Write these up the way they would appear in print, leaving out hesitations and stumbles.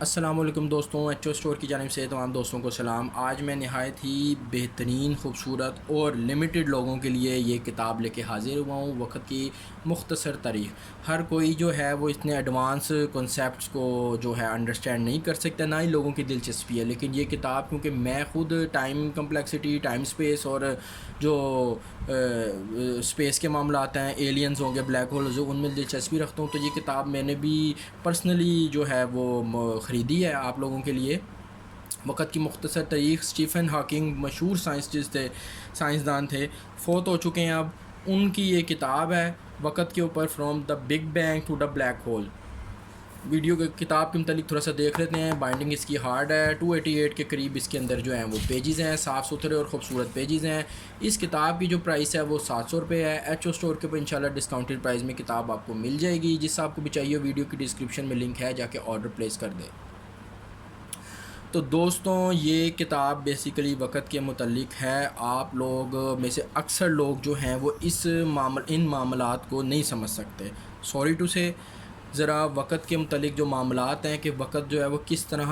السلام علیکم دوستوں، ایچ او اسٹور کی جانب سے تمام دوستوں کو سلام۔ آج میں نہایت ہی بہترین، خوبصورت اور لمیٹڈ لوگوں کے لیے یہ کتاب لے کے حاضر ہوا ہوں، وقت کی مختصر تاریخ۔ ہر کوئی جو ہے وہ اتنے ایڈوانس کنسیپٹس کو جو ہے انڈرسٹینڈ نہیں کر سکتا، نہ ہی لوگوں کی دلچسپی ہے، لیکن یہ کتاب کیونکہ میں خود ٹائم کمپلیکسٹی، ٹائم اسپیس اور جو اسپیس کے معاملات ہیں، ایلینز ہوں گے، بلیک ہولز ہوں، ان میں دلچسپی رکھتا ہوں، تو یہ کتاب میں نے بھی پرسنلی جو ہے وہ خریدی ہے آپ لوگوں کے لیے۔ وقت کی مختصر تاریخ، اسٹیفن ہاکنگ مشہور سائنسدان تھے، فوت ہو چکے ہیں اب۔ ان کی یہ کتاب ہے وقت کے اوپر، from the big bang to the black hole. Video کے کتاب کے متعلق تھوڑا سا دیکھ لیتے ہیں۔ بائنڈنگ اس کی ہارڈ ہے، 288 کے قریب اس کے اندر جو ہیں وہ پیجز ہیں، صاف ستھرے اور خوبصورت پیجز ہیں۔ اس کتاب کی جو پرائس ہے وہ 700 روپے ہے۔ ایچ او اسٹور کے اوپر انشاءاللہ ڈسکاؤنٹڈ پرائز میں کتاب آپ کو مل جائے گی۔ جس آپ کو بھی چاہیے ویڈیو کی ڈسکرپشن میں لنک ہے، جا کے آرڈر پلیس کر دیں۔ تو دوستوں، یہ کتاب بیسیکلی وقت کے متعلق ہے۔ آپ لوگ میں سے اکثر لوگ جو ہیں وہ ان معاملات کو نہیں سمجھ سکتے، سوری ٹو سے۔ ذرا وقت کے متعلق جو معاملات ہیں کہ وقت جو ہے وہ کس طرح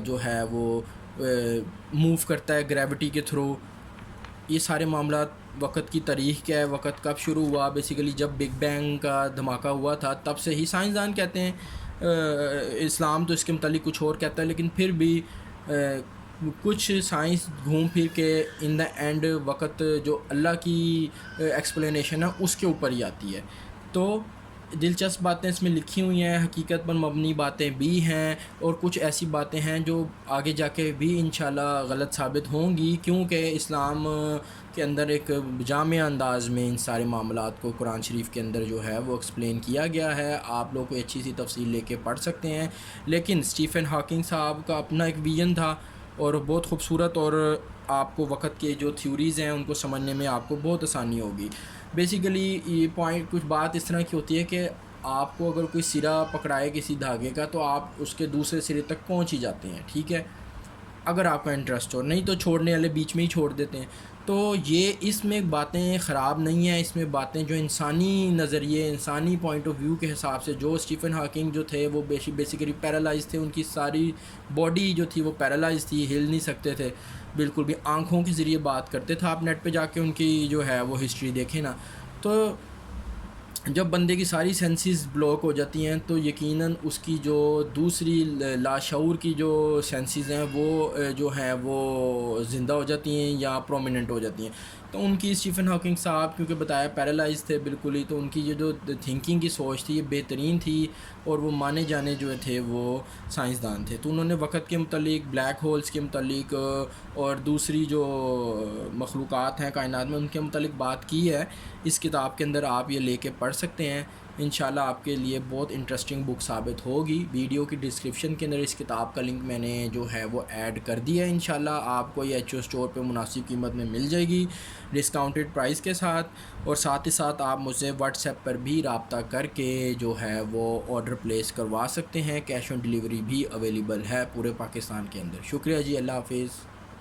جو ہے وہ موو کرتا ہے گریوٹی کے تھرو، یہ سارے معاملات، وقت کی تاریخ کیا ہے، وقت کب شروع ہوا، بیسیکلی جب بگ بینگ کا دھماکہ ہوا تھا تب سے ہی سائنسدان کہتے ہیں۔ اسلام تو اس کے متعلق کچھ اور کہتا ہے، لیکن پھر بھی کچھ سائنس گھوم پھر کے ان دا اینڈ وقت جو اللہ کی ایکسپلینیشن ہے اس کے اوپر ہی آتی ہے۔ تو دلچسپ باتیں اس میں لکھی ہوئی ہیں، حقیقت پر مبنی باتیں بھی ہیں، اور کچھ ایسی باتیں ہیں جو آگے جا کے بھی انشاءاللہ غلط ثابت ہوں گی، کیونکہ اسلام کے اندر ایک جامع انداز میں ان سارے معاملات کو قرآن شریف کے اندر جو ہے وہ ایکسپلین کیا گیا ہے۔ آپ لوگ کوئی اچھی سی تفصیل لے کے پڑھ سکتے ہیں، لیکن اسٹیفن ہاکنگ صاحب کا اپنا ایک ویژن تھا اور بہت خوبصورت، اور آپ کو وقت کے جو تھیوریز ہیں ان کو سمجھنے میں آپ کو بہت آسانی ہوگی۔ بیسیکلی یہ پوائنٹ، کچھ بات اس طرح کی ہوتی ہے کہ آپ کو اگر کوئی سرا پکڑائے کسی دھاگے کا تو آپ اس کے دوسرے سرے تک پہنچ ہی جاتے ہیں، ٹھیک ہے، اگر آپ کا انٹرسٹ ہو، نہیں تو چھوڑنے والے بیچ میں ہی چھوڑ دیتے ہیں۔ تو یہ اس میں باتیں خراب نہیں ہیں، اس میں باتیں جو انسانی نظریے، انسانی پوائنٹ آف ویو کے حساب سے، جو اسٹیفن ہاکنگ جو تھے وہ بیسیکلی پیرالائز تھے، ان کی ساری باڈی جو تھی وہ پیرالائز تھی، ہل نہیں سکتے تھے بالکل بھی، آنکھوں کے ذریعے بات کرتے تھے۔ آپ نیٹ پہ جا کے ان کی جو ہے وہ ہسٹری دیکھیں نا، تو جب بندے کی ساری سینسز بلاک ہو جاتی ہیں تو یقیناً اس کی جو دوسری لاشعور کی جو سینسز ہیں وہ جو ہیں وہ زندہ ہو جاتی ہیں یا پرومیننٹ ہو جاتی ہیں۔ تو ان کی اسٹیفن ہاکنگ صاحب کیونکہ بتایا پیرالائز تھے بالکل ہی، تو ان کی یہ جو تھنکنگ کی سوچ تھی یہ بہترین تھی، اور وہ مانے جانے جو تھے وہ سائنسدان تھے۔ تو انہوں نے وقت کے متعلق، بلیک ہولز کے متعلق اور دوسری جو مخلوقات ہیں کائنات میں ان کے متعلق بات کی ہے اس کتاب کے اندر۔ آپ یہ لے کے پڑھ سکتے ہیں، انشاءاللہ آپ کے لیے بہت انٹرسٹنگ بک ثابت ہوگی۔ ویڈیو کی ڈسکرپشن کے اندر اس کتاب کا لنک میں نے جو ہے وہ ایڈ کر دیا ہے۔ انشاءاللہ آپ کو یہ ایچ او اسٹور پہ مناسب قیمت میں مل جائے گی ڈسکاؤنٹڈ پرائز کے ساتھ، اور ساتھ ہی ساتھ آپ مجھ سے واٹس ایپ پر بھی رابطہ کر کے جو ہے وہ آرڈر پلیس کروا سکتے ہیں۔ کیش آن ڈیلیوری بھی اویلیبل ہے پورے پاکستان کے اندر۔ شکریہ جی، اللہ حافظ۔